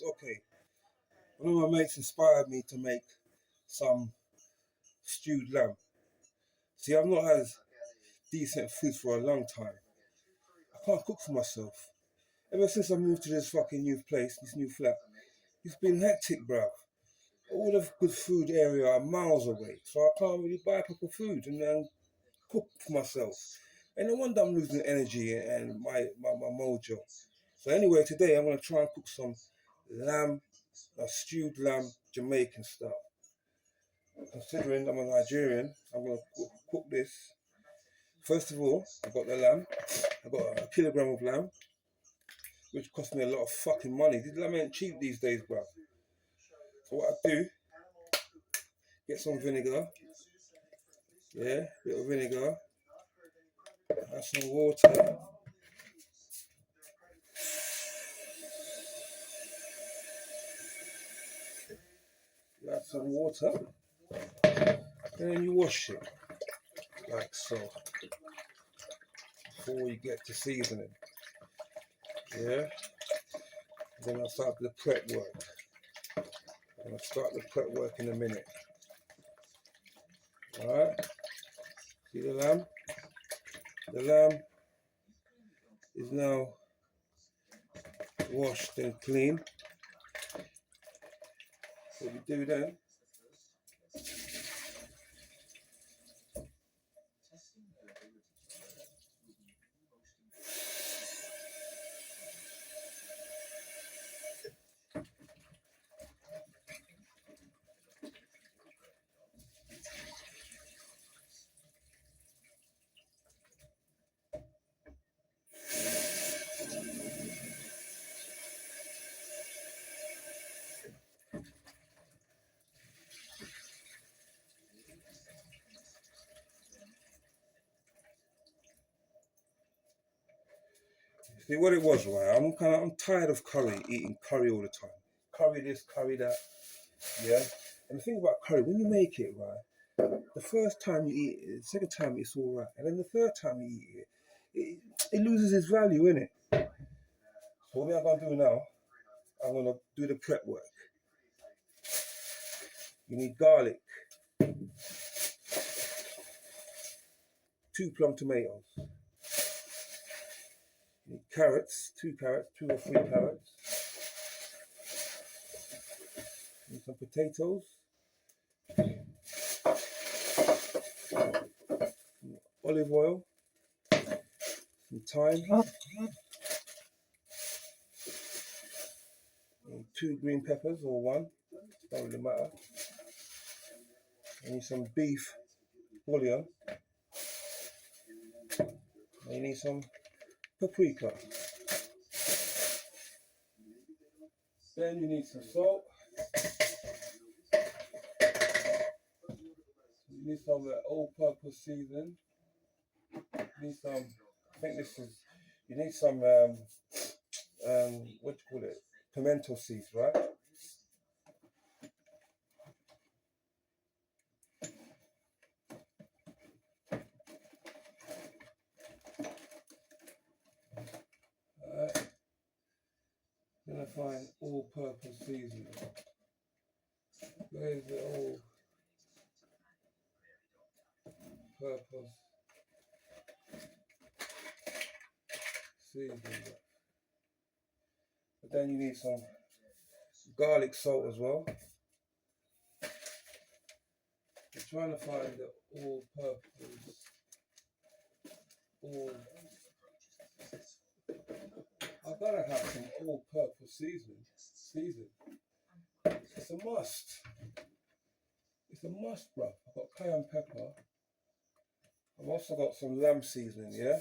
Okay, one of my mates inspired me to make some stewed lamb. See, I've not had decent food for a long time. I can't cook for myself. Ever since I moved to this fucking new place, this new flat, it's been hectic, bruv. All the good food area are miles away, so I can't really buy proper food and then cook for myself. And no wonder I'm losing energy and my mojo. So anyway, today I'm gonna try and cook some stewed lamb Jamaican style. Considering I'm a Nigerian, I'm gonna cook this. First of all, I got the lamb. I got a kilogram of lamb, which cost me a lot of fucking money. This lamb ain't cheap these days, bruv. So what I do, get some vinegar. Yeah, bit of vinegar. Add some water. You add some water. And then you wash it. Like so. Before you get to seasoning. Yeah. Then I'll start the prep work. And I'll start the prep work in a minute. Alright. See the lamb? The lamb is now washed and clean. What we do then, see what it was, right? I'm tired of eating curry all the time. Curry this, curry that, yeah. And the thing about curry, when you make it, right, the first time you eat it, the second time it's all right, and then the third time you eat it loses its value, innit? So what I'm gonna do now, I'm gonna do the prep work. You need garlic, 2 plum tomatoes. You need carrots, 2 or 3 carrots. You need some potatoes. Olive oil. Some thyme. And 2 green peppers or 1. Don't really matter. You need some beef bouillon. And you need some paprika. Then you need some salt. You need some all-purpose seasoning. You need some, I think this is, you need some, what do you call it? Pimento seeds, right? Alright. Then I find all-purpose seasoning. Where's the all-purpose seasoning? But then you need some garlic salt as well. I'm trying to find the all-purpose, I've got to have some all-purpose seasoning. It's a must. It's a must, bruv. I've got cayenne pepper. I've also got some lamb seasoning, yeah?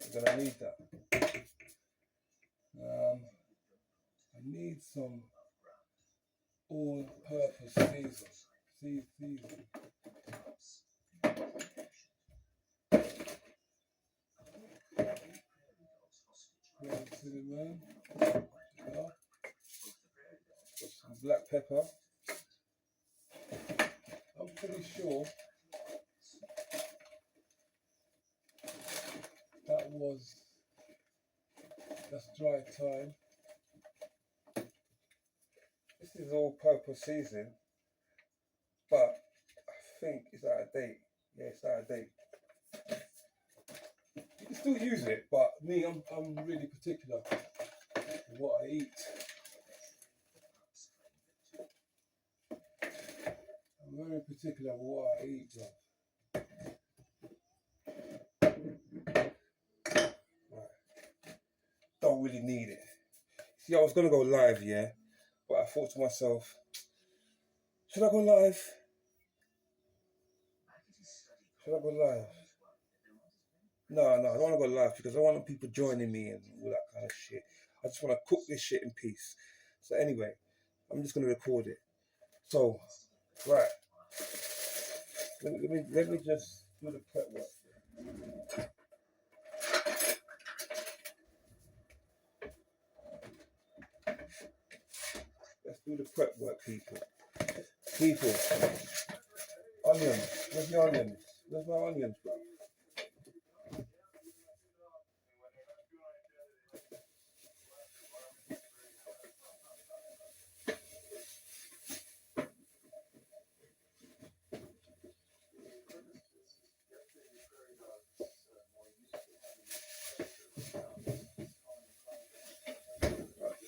I'm gonna need that. I need some all-purpose seasoning. Cinnamon. Yeah. Got some black pepper. I'm pretty sure that's dry thyme. This is all-purpose seasoning, but I think it's out of date. Yeah, it's out of date. You can still use it, but me, I'm really particular with what I eat. I'm very particular with what I eat, bro. Right. Don't really need it. See, I was gonna go live, yeah, but I thought to myself, should I go live? Should I go live? No, I don't want to go live because I don't want people joining me and all that kind of shit. I just want to cook this shit in peace. So anyway, I'm just gonna record it. So, right. Let me just do the prep work. Let's do the prep work, people. People. Onions. Where's my onions? Where's my onions, bro?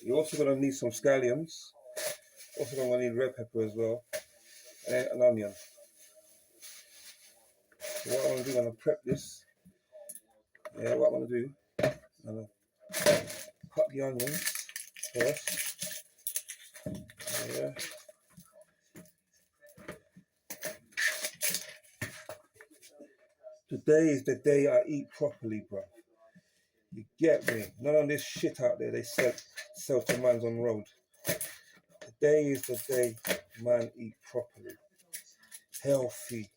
You're also going to need some scallions. Also going to need red pepper as well. And an onion. So what I'm going to do, I'm going to prep this. Yeah, what I'm going to do, I'm going to cut the onions first. Yeah. Today is the day I eat properly, bro. You get me? None of this shit out there they sell to man's on road. Today is the day man eat properly. Healthy.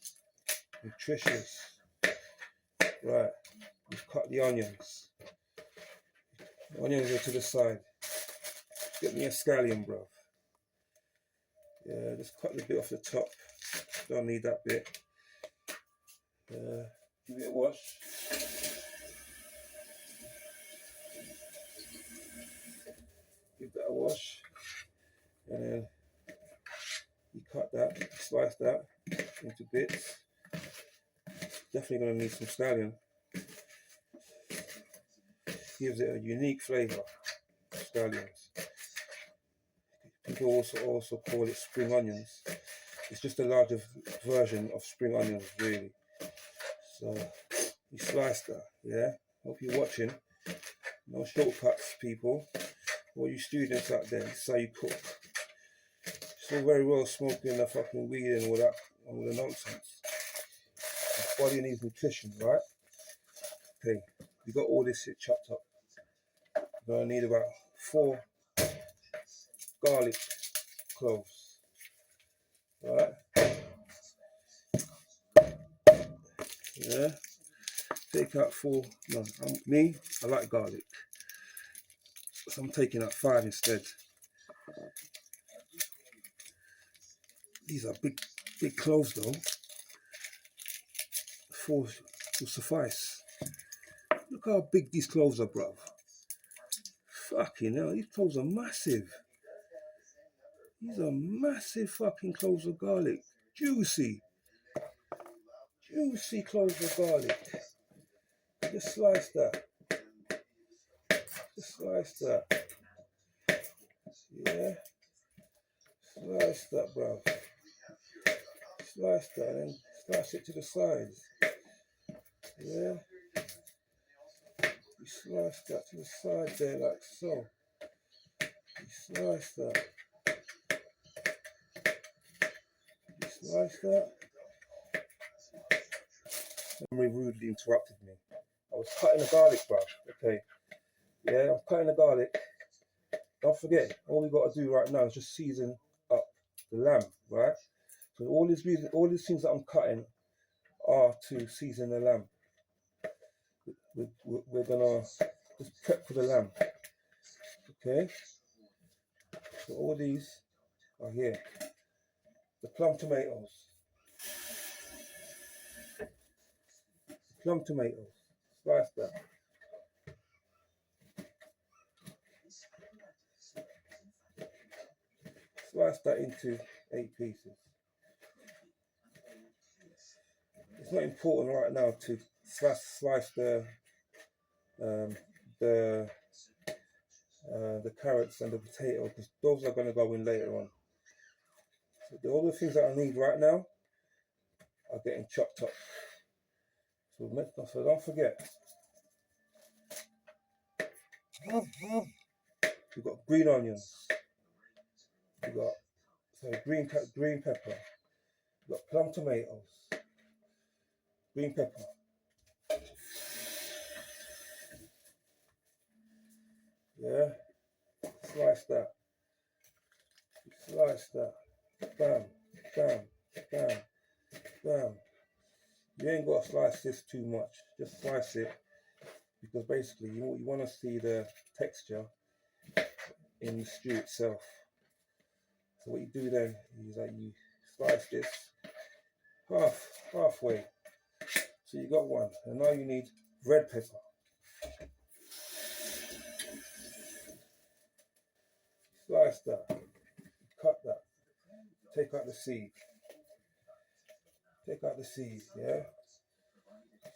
Nutritious. Right. We've cut the onions. The onions are to the side. Get me a scallion, bro. Yeah, just cut the bit off the top. Don't need that bit. Give it a wash. Give that a wash. And then you cut that, slice that into bits. Definitely going to need some scallion. Gives it a unique flavour. Scallions. People also call it spring onions. It's just a larger version of spring onions, really. So you slice that, yeah? Hope you're watching. No shortcuts, people. All you students out there, this is how you cook. It's all very well smoking the fucking weed and all that, all the nonsense. The body needs nutrition, right? Okay, we got all this shit chopped up. We're gonna need about 4 garlic cloves, right? Yeah. Take out 4. No, I like garlic, so I'm taking out 5 instead. These are big cloves though. 4 will suffice. Look how big these cloves are, bruv. Fucking hell, these cloves are massive. These are massive fucking cloves of garlic. Juicy. Juicy cloves of garlic. Just slice that. Just slice that. Yeah. Slice that, bruv. Slice that and slice it to the sides. Yeah. You slice that to the side there like so. You slice that. You slice that. Memory rudely interrupted me. I was cutting the garlic, bruv. Okay. Yeah, I'm cutting the garlic. Don't forget, all we got to do right now is just season up the lamb, right? So all these things that I'm cutting are to season the lamb. We're gonna just prep for the lamb. Okay. So all these are here. The plum tomatoes. Plum tomatoes. Slice that. Slice that into 8 pieces. It's not important right now to slice the carrots and the potato, because those are going to go in later on. So all the things that I need right now are getting chopped up. So don't forget, we've got green onions, we've got green pepper, we've got plum tomatoes, green pepper. Yeah, slice that, bam, bam, bam, bam. You ain't got to slice this too much, just slice it, because basically you want to see the texture in the stew itself. So what you do then is that you slice this halfway. So you got one, and now you need red pepper. Slice that, cut that, take out the seed. Take out the seed, yeah?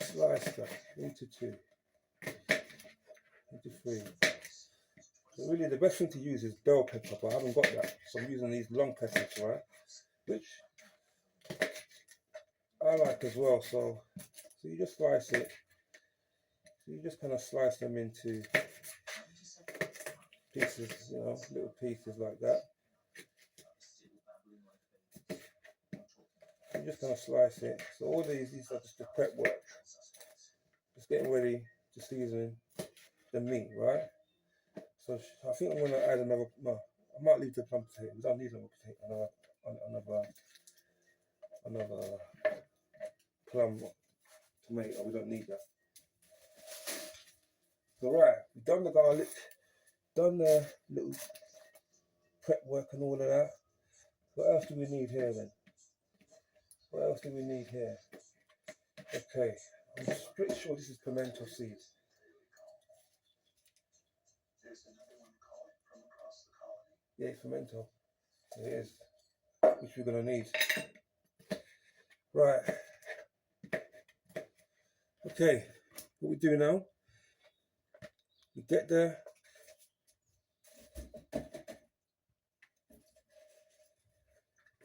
Slice that into 2, into 3. So really the best thing to use is bell pepper, but I haven't got that. So I'm using these long peppers, right? Which I like as well. So you just slice it. So you just kind of slice them into pieces, you know, little pieces like that. You just kind of slice it. So all these are just the prep work. Just getting ready to season the meat, right? So I think I'm going to add another, no, I might leave the plum potato. We don't need another potato, another plum tomato. We don't need that. So right, we've done the garlic, done the little prep work and all of that. What else do we need here then? What else do we need here? Okay, I'm pretty sure this is pimento seeds. Yeah, pimento. It is, which we're gonna need. Right. Okay, what we do now? We get the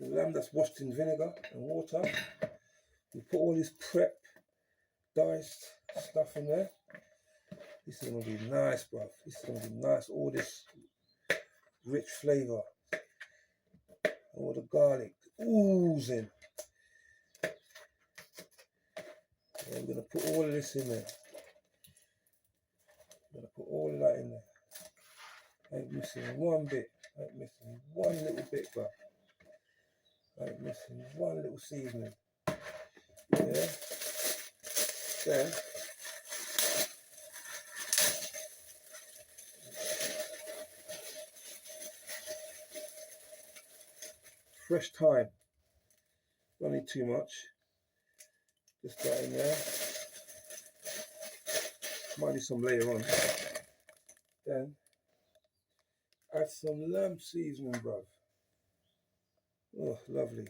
lamb that's washed in vinegar and water. We put all this prep, diced stuff in there. This is gonna be nice, bruv. This is gonna be nice. All this rich flavor, all the garlic oozing. And we're gonna put all of this in there. We're gonna put all of that in there. Ain't missing one bit. Ain't missing one little bit, bruv. Ain't missing one little seasoning. Yeah. Then fresh thyme. Don't need too much. Just that in there. Might need some later on. Then add some lamb seasoning, bruv. Oh, lovely.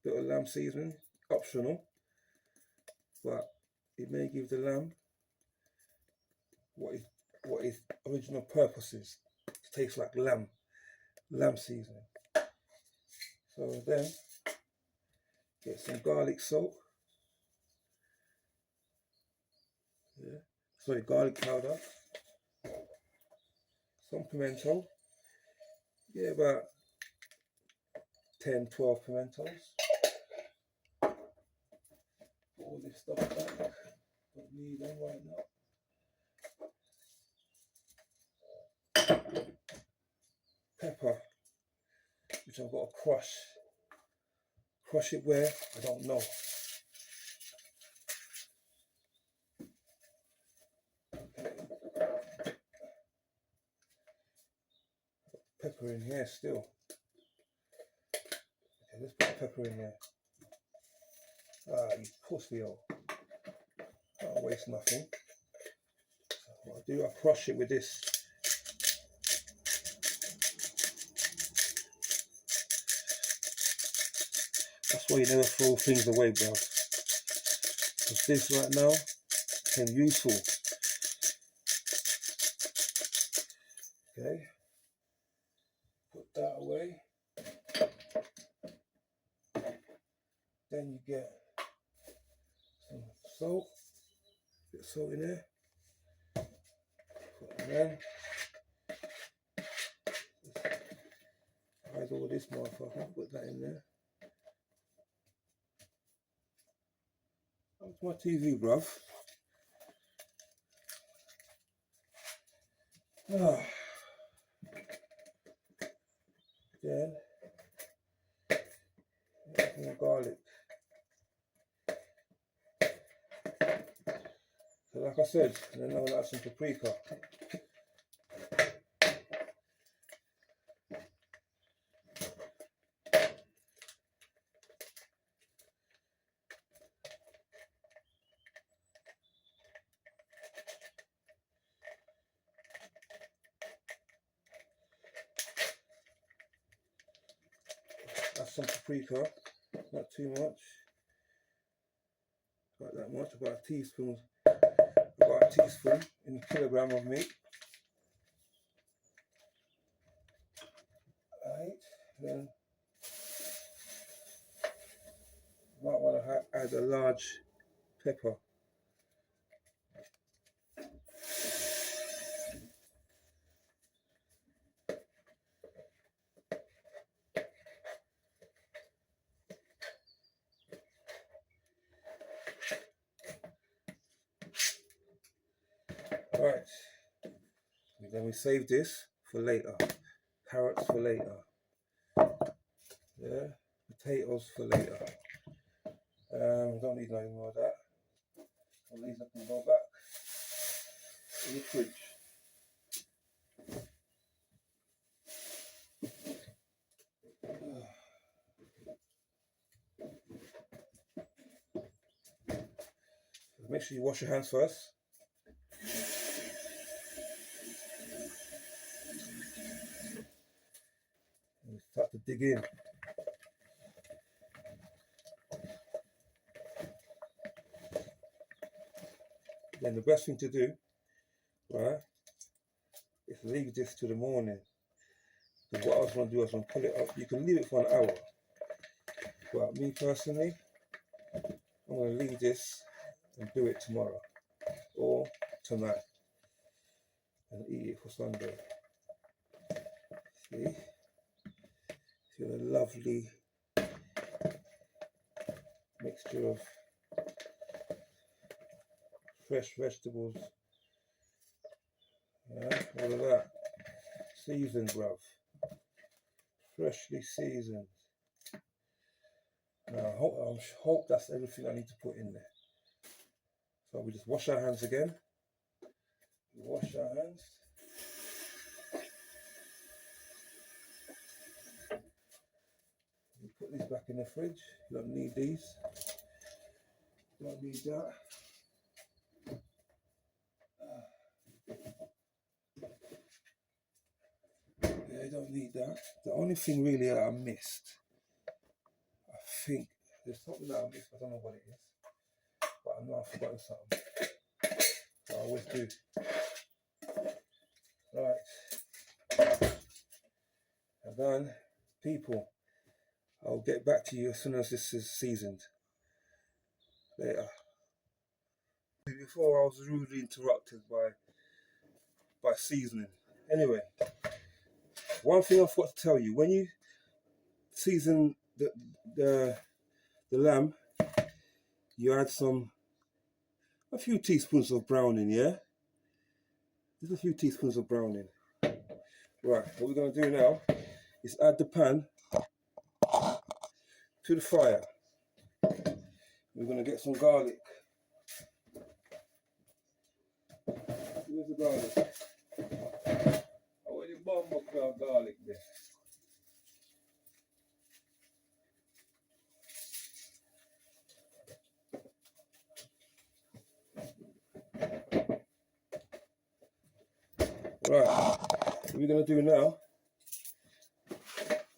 Bit of lamb seasoning, optional, but it may give the lamb what its original purpose is. It tastes like lamb seasoning. So then get some garlic salt. Yeah. Sorry, garlic powder. Some pimento. Yeah, about 10, 12 pimentos. Put all this stuff back. Don't need them right now. Pepper, which I've got to crush. Crush it where? I don't know. Pepper in here still. Okay, let's put pepper in there. Ah, you pussy-o. Can't waste nothing. So what I do, I crush it with this. That's why you never throw things away, bro. Because this right now can be useful. Okay, put that away. Then you get some salt, bit of salt in there. And then hide all this motherfucker, put that in there. That's my TV, bruv. Ah. Then more garlic. So like I said, then I'll add some paprika. Add some paprika, not too much. Not that much, about a teaspoon in a kilogram of meat. Alright, then you might want to add a large pepper. Alright, then we save this for later. Carrots for later. Yeah, potatoes for later. Don't need any more of that. All these I can go back in the fridge. Make sure you wash your hands first. And start to dig in. Then the best thing to do, right, is leave this to the morning. Because what I was going to do, I was going to pull it up. You can leave it for an hour. But me personally, I'm going to leave this and do it tomorrow or tonight and eat it for Sunday. See? See a lovely mixture of fresh vegetables. Yeah, all of that. Seasoned, bruv. Freshly seasoned. Now, I hope that's everything I need to put in there. So we just wash our hands again. We wash our hands. We put these back in the fridge. You don't need these. You don't need that. Yeah, you don't need that. The only thing really that I missed, I think there's something that I missed, I don't know what it is. But I know I've forgotten something. I always do. Right. And then, people, I'll get back to you as soon as this is seasoned. Later. Before I was rudely interrupted by seasoning. Anyway, one thing I forgot to tell you, when you season the lamb, you add a few teaspoons of browning, yeah? Just a few teaspoons of browning. Right, what we're going to do now is add the pan to the fire. We're going to get some garlic. Where's the garlic? I want the bumbo crowd garlic there. Right, what we're going to do now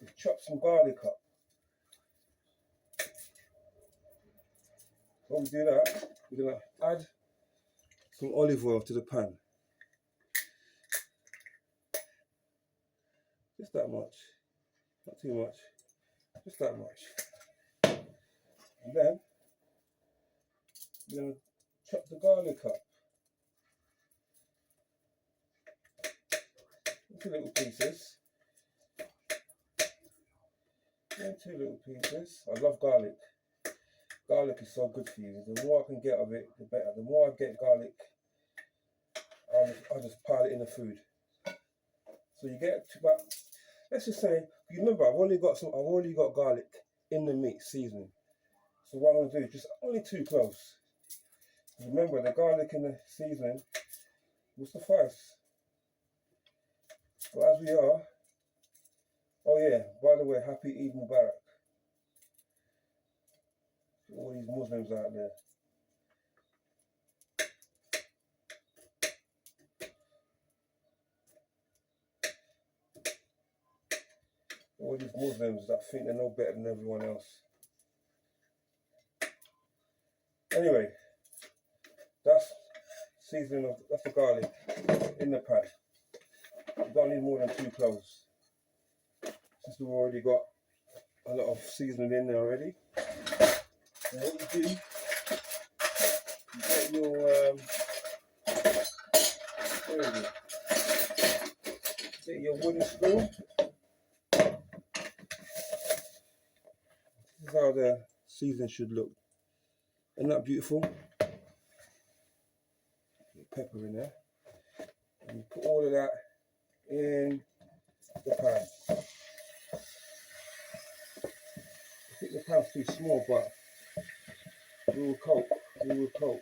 is chop some garlic up. When we do that, we're going to add some olive oil to the pan. Just that much, not too much, just that much. And then we're going to chop the garlic up into little pieces. Into little pieces. I love garlic. Garlic is so good for you. The more I can get of it, the better. The more I get garlic, I'll just pile it in the food. So you get about, let's just say, you remember I've already got garlic in the meat seasoning. So what I'm gonna do is just only 2 cloves. Remember the garlic in the seasoning will suffice. So as we are, oh yeah, by the way, happy Eid Mubarak to all these Muslims out there. All these Muslims that think they know better than everyone else. Anyway, that's seasoning that's the garlic in the pan. You don't need more than 2 cloves. Since we've already got a lot of seasoning in there already. And what you do, you get your where is it? Get your wooden spoon. This is how the seasoning should look. Isn't that beautiful? Pepper in there. And you put all of that in the pan. I think the pan's too small, but we will cope. We will cope.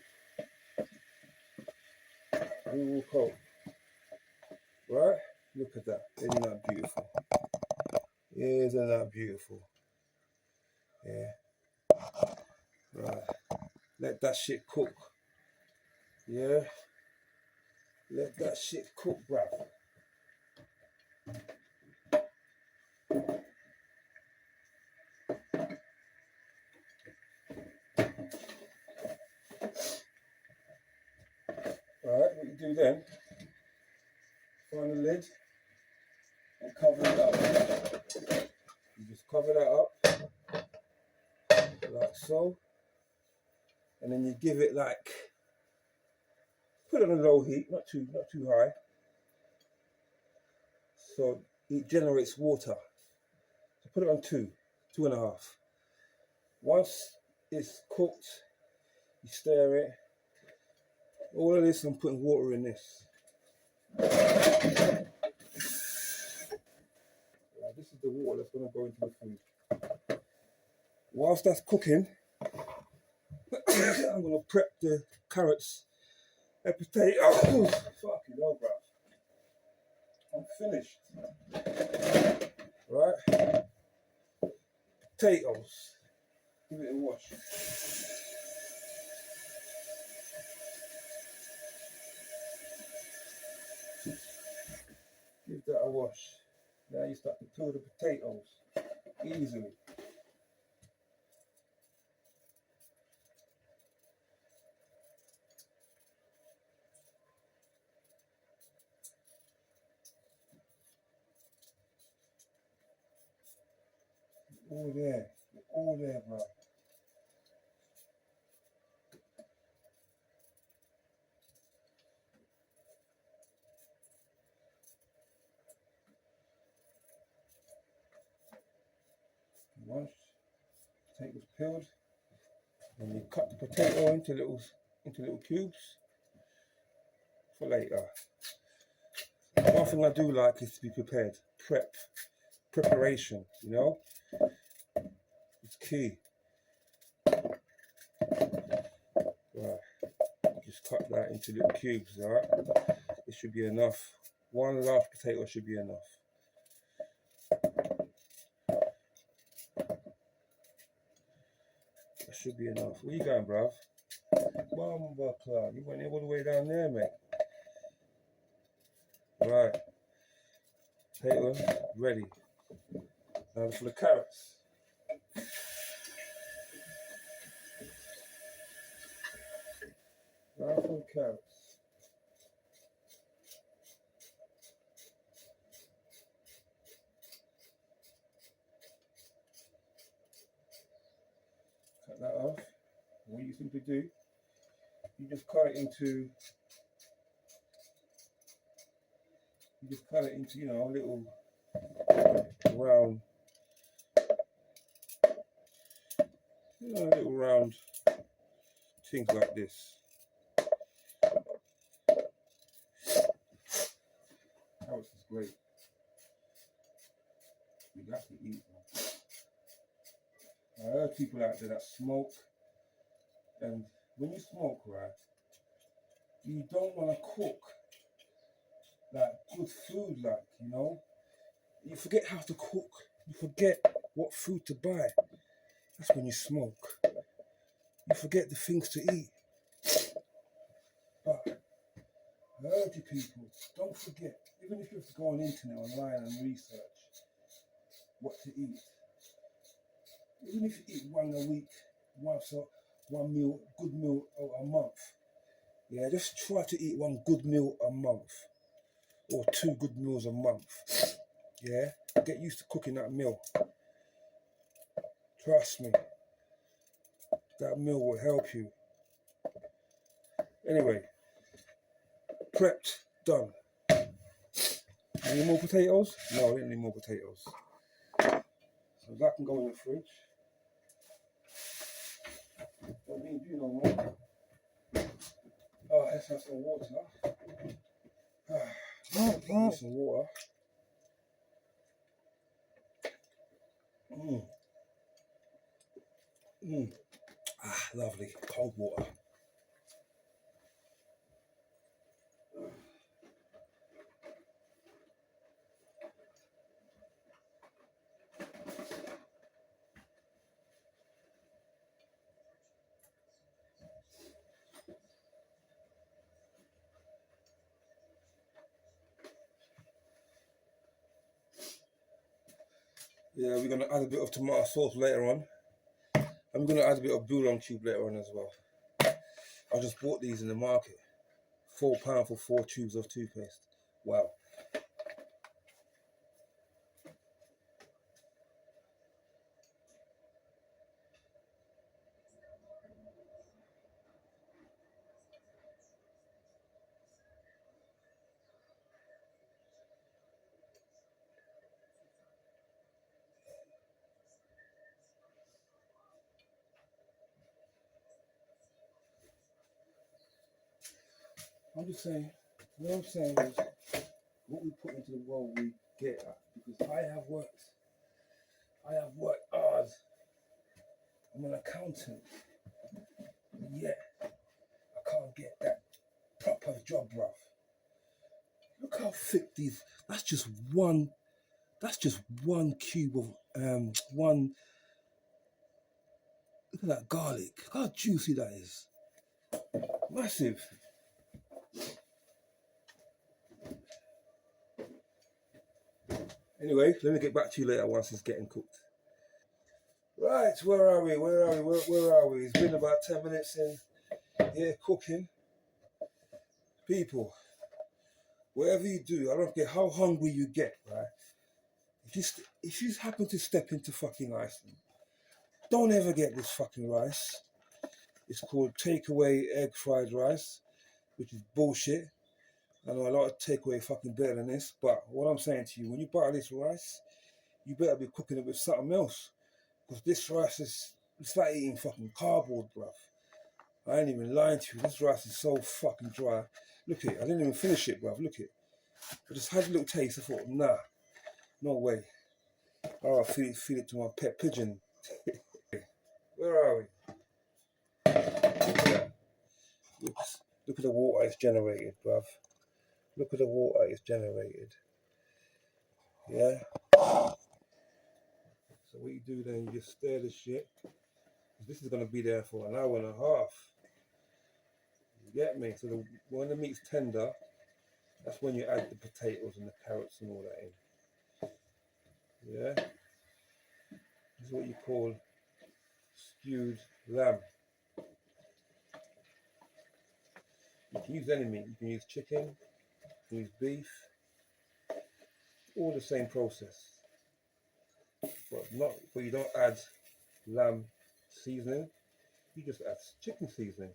We will cope. Right? Look at that. Isn't that beautiful? Isn't that beautiful? Yeah. Right. Let that shit cook. Yeah. Let that shit cook, bruv. Alright, what you do then, find the lid and cover it up. You just cover that up, like so. And then you give it like, put it on a low heat, not too high. So it generates water. So put it on 2.5. Once it's cooked, you stir it. All of this, I'm putting water in this. This is the water that's going to go into the food. Whilst that's cooking, I'm going to prep the carrots and potato. Oh, fucking hell, bruv. I'm finished. Right? Potatoes. Give it a wash. Give that a wash. Now you start to peel the potatoes easily. All there, bro. Once potatoes peeled, and you cut the potato into little cubes for later. One thing I do like is to be prepared. Preparation, you know, it's key. Right, just cut that into little cubes. All right, it should be enough. One large potato should be enough. That should be enough. Where you going, bruv? Bumba club. You went all the way down there, mate. Right. Potato ready. Now for the carrots. Powerful carrots. Cut that off. What you simply do, you just cut it into, you know, little round, little round things like this. Carrots is great. You have to eat them. I heard people out there that smoke, and when you smoke, right, you don't want to cook like good food, like, you know. You forget how to cook. You forget what food to buy. That's when you smoke. You forget the things to eat. But I urge you people, don't forget, even if you have to go on the internet online and research what to eat, even if you eat one a week, one meal, good meal a month, yeah, just try to eat one good meal a month or 2 good meals a month. Yeah, get used to cooking that meal. Trust me, that meal will help you. Anyway, prepped, done. Any more potatoes? No, I didn't need more potatoes. So that can go in the fridge. Don't need you no more. Oh, let's have some water. Need some water. Lovely. Cold water. Yeah, we're going to add a bit of tomato sauce later on. I'm going to add a bit of bouillon cube later on as well. I just bought these in the market. £4 for 4 tubes of toothpaste. Wow. I'm just saying, what I'm saying is, what we put into the world we get at. Because I have worked hard. I'm an accountant. Yeah, I can't get that proper job, bruv. Look how thick these, that's just one cube of, look at that garlic. Look how juicy that is. Massive. Anyway, let me get back to you later once it's getting cooked. Right, where are we? Where are we? It's been about 10 minutes in here cooking. People, whatever you do, I don't care how hungry you get, right? If you happen to step into fucking Iceland, don't ever get this fucking rice. It's called takeaway egg fried rice, which is bullshit. I know a lot of takeaway fucking better than this, but what I'm saying to you, when you buy this rice, you better be cooking it with something else. Because this rice it's like eating fucking cardboard, bruv. I ain't even lying to you. This rice is so fucking dry. Look at it. I didn't even finish it, bruv. Look at it. I just had a little taste. I thought, nah, no way. Oh, I feed it to my pet pigeon. Where are we? Look at the water it's generated, bruv. Look at the water it's generated. Yeah? So what you do then, you just stir the shit. This is going to be there for an hour and a half. You get me? So when the meat's tender, that's when you add the potatoes and the carrots and all that in. Yeah? This is what you call stewed lamb. You can use any meat. You can use chicken, you can use beef, all the same process. But you don't add lamb seasoning. You just add chicken seasoning.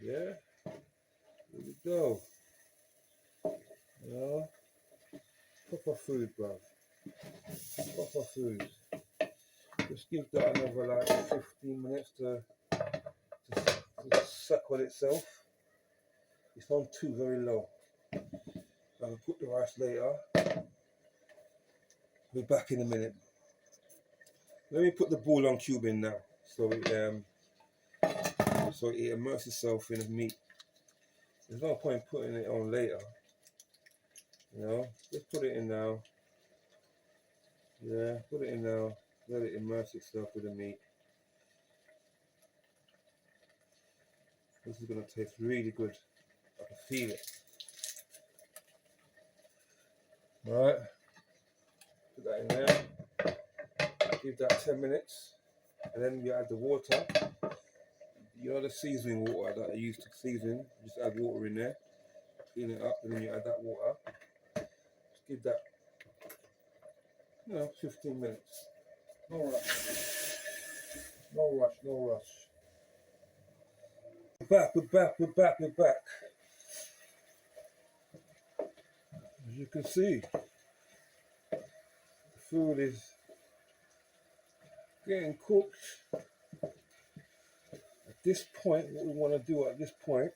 Yeah, here we go. You know, proper food, bruv. Proper food. Just give that another like 15 minutes to suck on itself. It's on too very low. I'll cook the rice later. Be back in a minute. Let me put the bouillon cube in now, so it immerses itself in the meat. There's no point putting it on later. You know, just put it in now. Yeah, put it in now. Let it immerse itself with the meat. This is gonna taste really good. I can feel it. Alright. Put that in there. Give that 10 minutes. And then you add the water. You know the seasoning water that I used to season. Just add water in there. Clean it up, and then you add that water. Just give that, 15 minutes. No rush. No rush, no rush. We're back. As you can see, the food is getting cooked. At this point, what we want to do at this point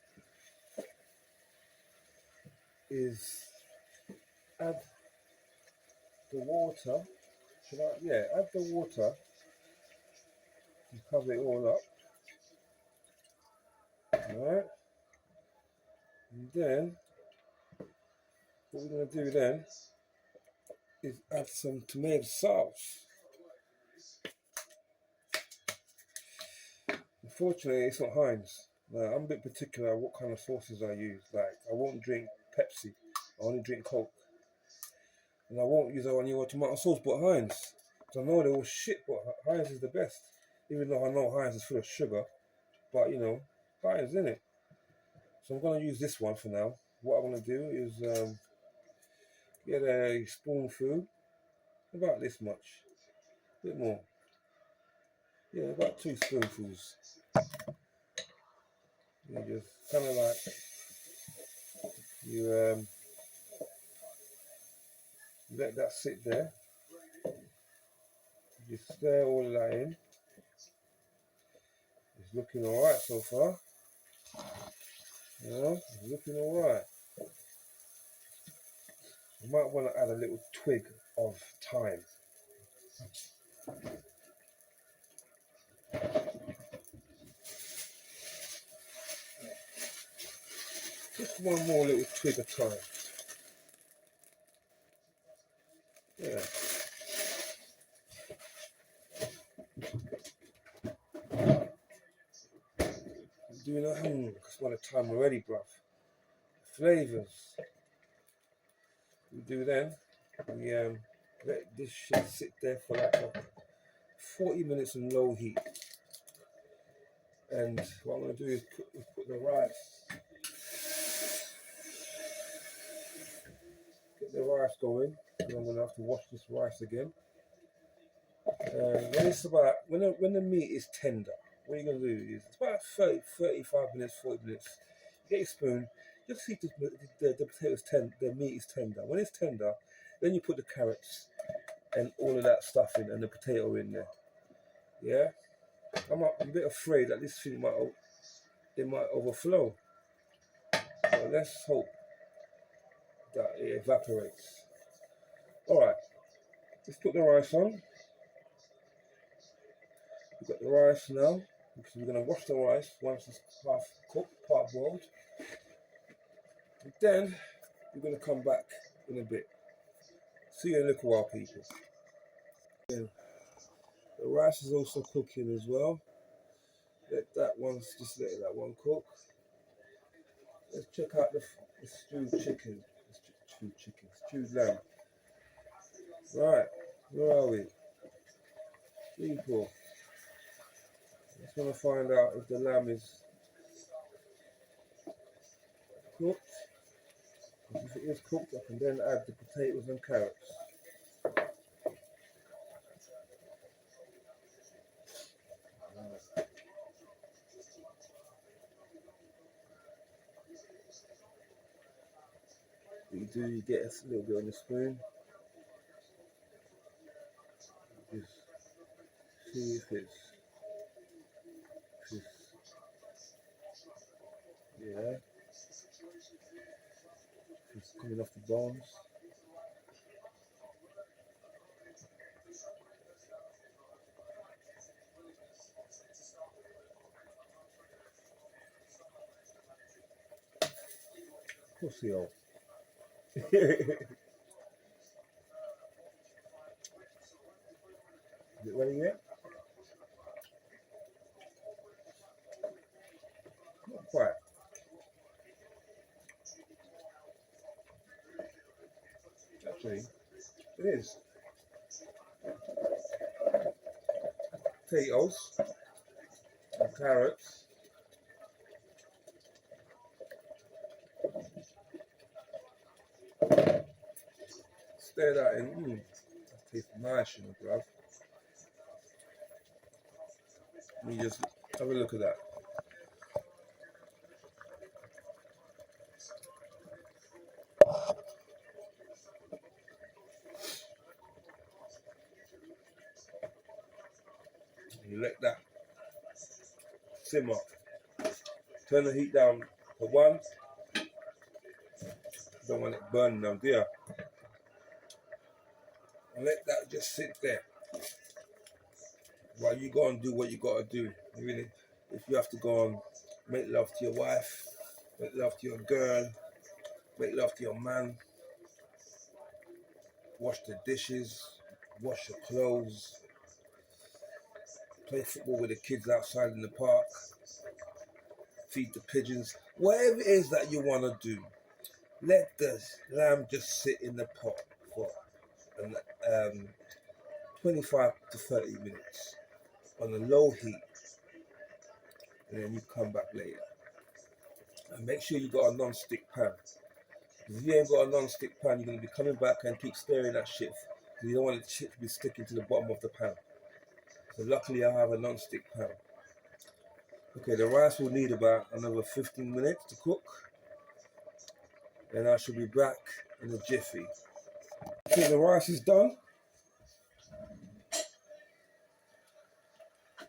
is add the water. Add the water and cover it all up. Alright. And then what we're going to do then is add some tomato sauce. Unfortunately, it's not Heinz. I'm a bit particular what kind of sauces I use. Like, I won't drink Pepsi. I only drink Coke. And I won't use any other tomato sauce but Heinz. Because I know they're all shit, but Heinz is the best. Even though I know Heinz is full of sugar. But, Heinz, isn't it? So I'm going to use this one for now. What I'm going to do is get a spoonful. About this much. A bit more. Yeah, about 2 spoonfuls. You just kind of like, you let that sit there. You just stir all of that in. It's looking alright so far. It's looking alright. You might want to add a little twig of thyme. Just one more little twig of thyme. Yeah. Doing a because by the time we're ready, bruv. Flavors. We do then. We let this shit sit there for like 40 minutes on low heat. And what I'm going to do is put the rice. Get the rice going. And I'm going to have to wash this rice again. When it's about when the meat is tender, what you're going to do is it's about 35 minutes, 40 minutes. You get your spoon. Just see the potatoes the meat is tender. When it's tender, then you put the carrots and all of that stuff in and the potato in there. Yeah, I'm a bit afraid that this thing might overflow. So let's hope that it evaporates. All right, let's put the rice on. We've got the rice now. Because we're going to wash the rice once it's half cooked, part boiled. And then we're going to come back in a bit. See you in a little while, people. And the rice is also cooking as well. Let that one cook. Let's check out the stewed chicken. Stewed lamb. Right, where are we? People. Just want to find out if the lamb is cooked. If it is cooked, I can then add the potatoes and carrots. What you do, you get a little bit on the spoon. Just see if it's yeah, it's coming off the bones. Pussy hole. Is it ready yet? Not quite. Actually, it is. Potatoes and carrots. Stir that in. That tastes nice, you know, bruv. Let me just have a look at that. You let that simmer. Turn the heat down to 1. Don't want it burning now, do you? And let that just sit there while you go and do what you got to do. Really, if you have to go and make love to your wife, make love to your girl, make love to your man, wash the dishes, wash your clothes, play football with the kids outside in the park, feed the pigeons, whatever it is that you want to do, let the lamb just sit in the pot for 25 to 30 minutes on a low heat, and then you come back later. And make sure you got a non-stick pan. If you ain't got a non-stick pan, you're going to be coming back and keep stirring that shit. You don't want the shit to be sticking to the bottom of the pan. So luckily I have a non-stick pan. Okay, the rice will need about another 15 minutes to cook. And I shall be back in a jiffy. Okay, the rice is done.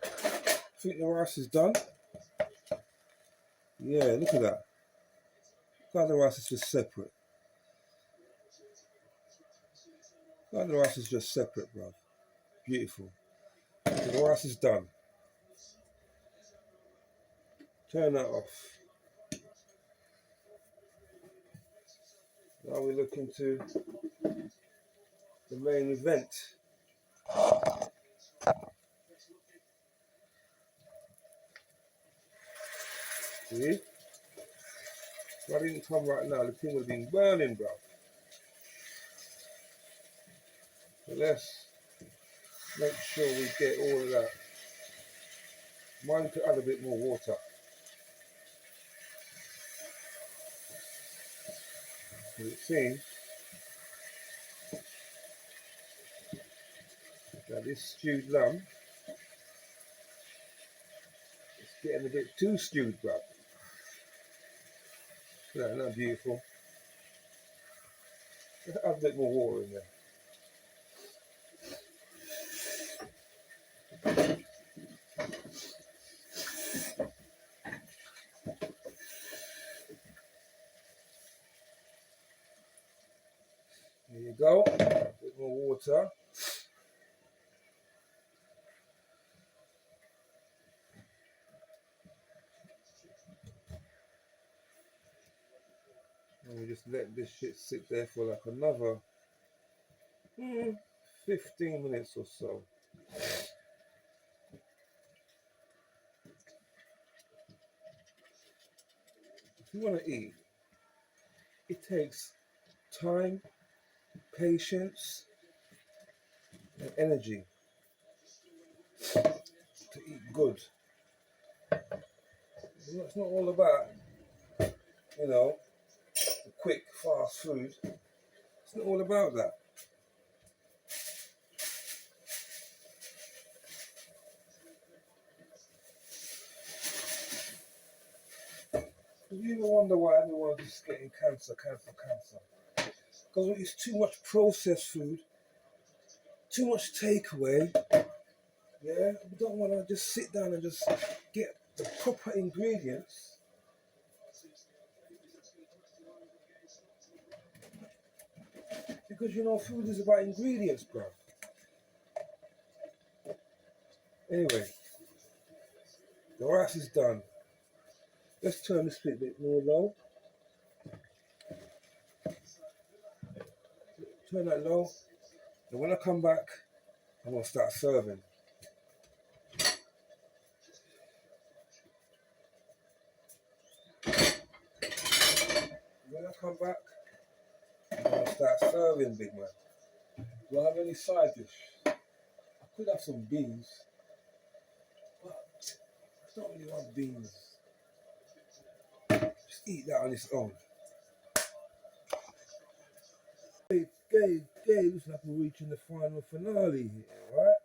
I think the rice is done. Yeah, look at that. Look how the rice is just separate. Look how the rice is just separate, bro. Beautiful. So the rice is done. Turn that off. Now we look into the main event. See? If I didn't come right now, the thing would have been burning, bro. So let's make sure we get all of that. Mine could add a bit more water. Because it seems that this stewed lamb is getting a bit too stewed, bro. Isn't that beautiful? Let's add a bit more water in there. There you go, a bit more water. And we just let this shit sit there for like another 15 minutes or so. If you want to eat, it takes time, patience, and energy to eat good. It's not all about, you know, quick, fast food. It's not all about that. You ever wonder why everyone's just getting cancer? Because it's too much processed food, too much takeaway. Yeah, we don't want to just sit down and just get the proper ingredients. Because you know, food is about ingredients, bro. Anyway, the rice is done. Let's turn this bit more low. Turn that low. And when I come back, I'm going to start serving. When I come back, I'm going to start serving, big man. Do I have any side dish? I could have some beans, but I don't really want beans. Just eat that on its own. Okay, looks like we're reaching the final finale here, right?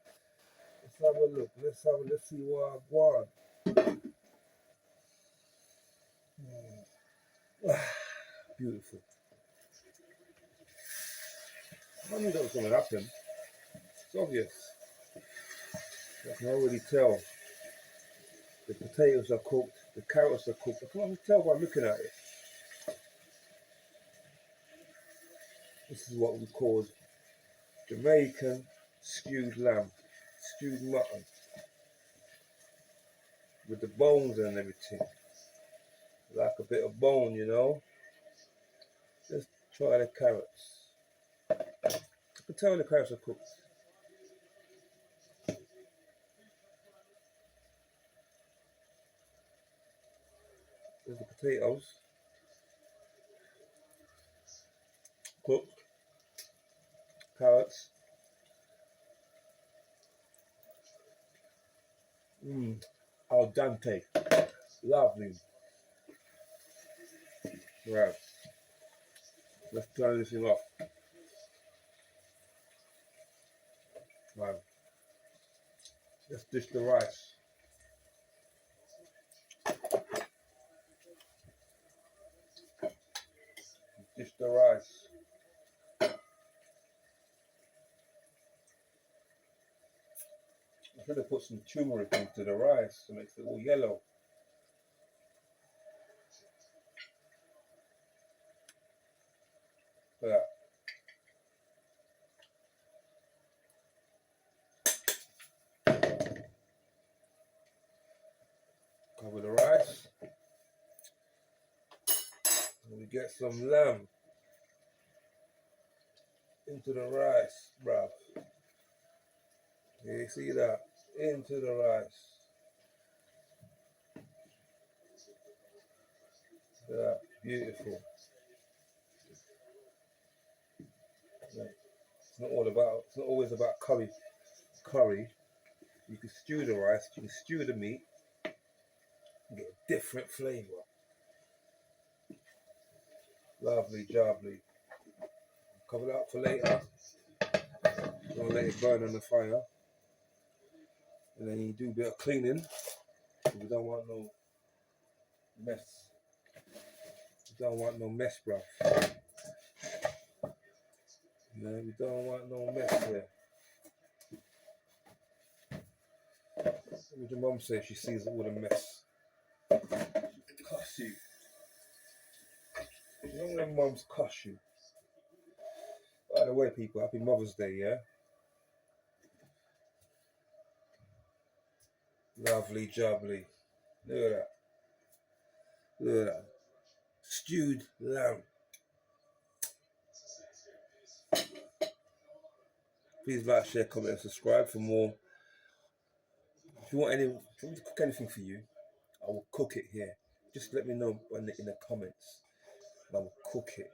Let's have a look. Let's see what I want. Beautiful. I knew that was going to happen. It's obvious. I can already tell. The potatoes are cooked, the carrots are cooked. I can already tell by looking at it. This is what we call Jamaican stewed lamb, stewed mutton, with the bones and everything. Like a bit of bone, you know. Let's try the carrots. I can tell the carrots are cooked. There's the potatoes. Cooked. Carrots. Al dente. Lovely. Right. Let's turn this thing off. Right. Let's dish the rice. Dish the rice. I should have put some turmeric into the rice to make it all yellow. Look at that. Cover the rice. And we get some lamb into the rice, bruv. You see that? Into the rice. Yeah, beautiful. Yeah. It's not always about curry. You can stew the rice, you can stew the meat, and get a different flavour. Lovely, jubbly. Cover it up for later. Don't let it burn on the fire. And then you do a bit of cleaning. We don't want no mess. We don't want no mess, bruv. Yeah, we don't want no mess here. What your mum says, she sees all the mess. Cuss you. You know when mums cuss you? By the way, people, happy Mother's Day, yeah? Lovely, jubbly. Look at that. Look at that. Stewed lamb. Please like, share, comment, and subscribe for more. If you want me to cook anything for you, I will cook it here. Just let me know in the comments, and I will cook it.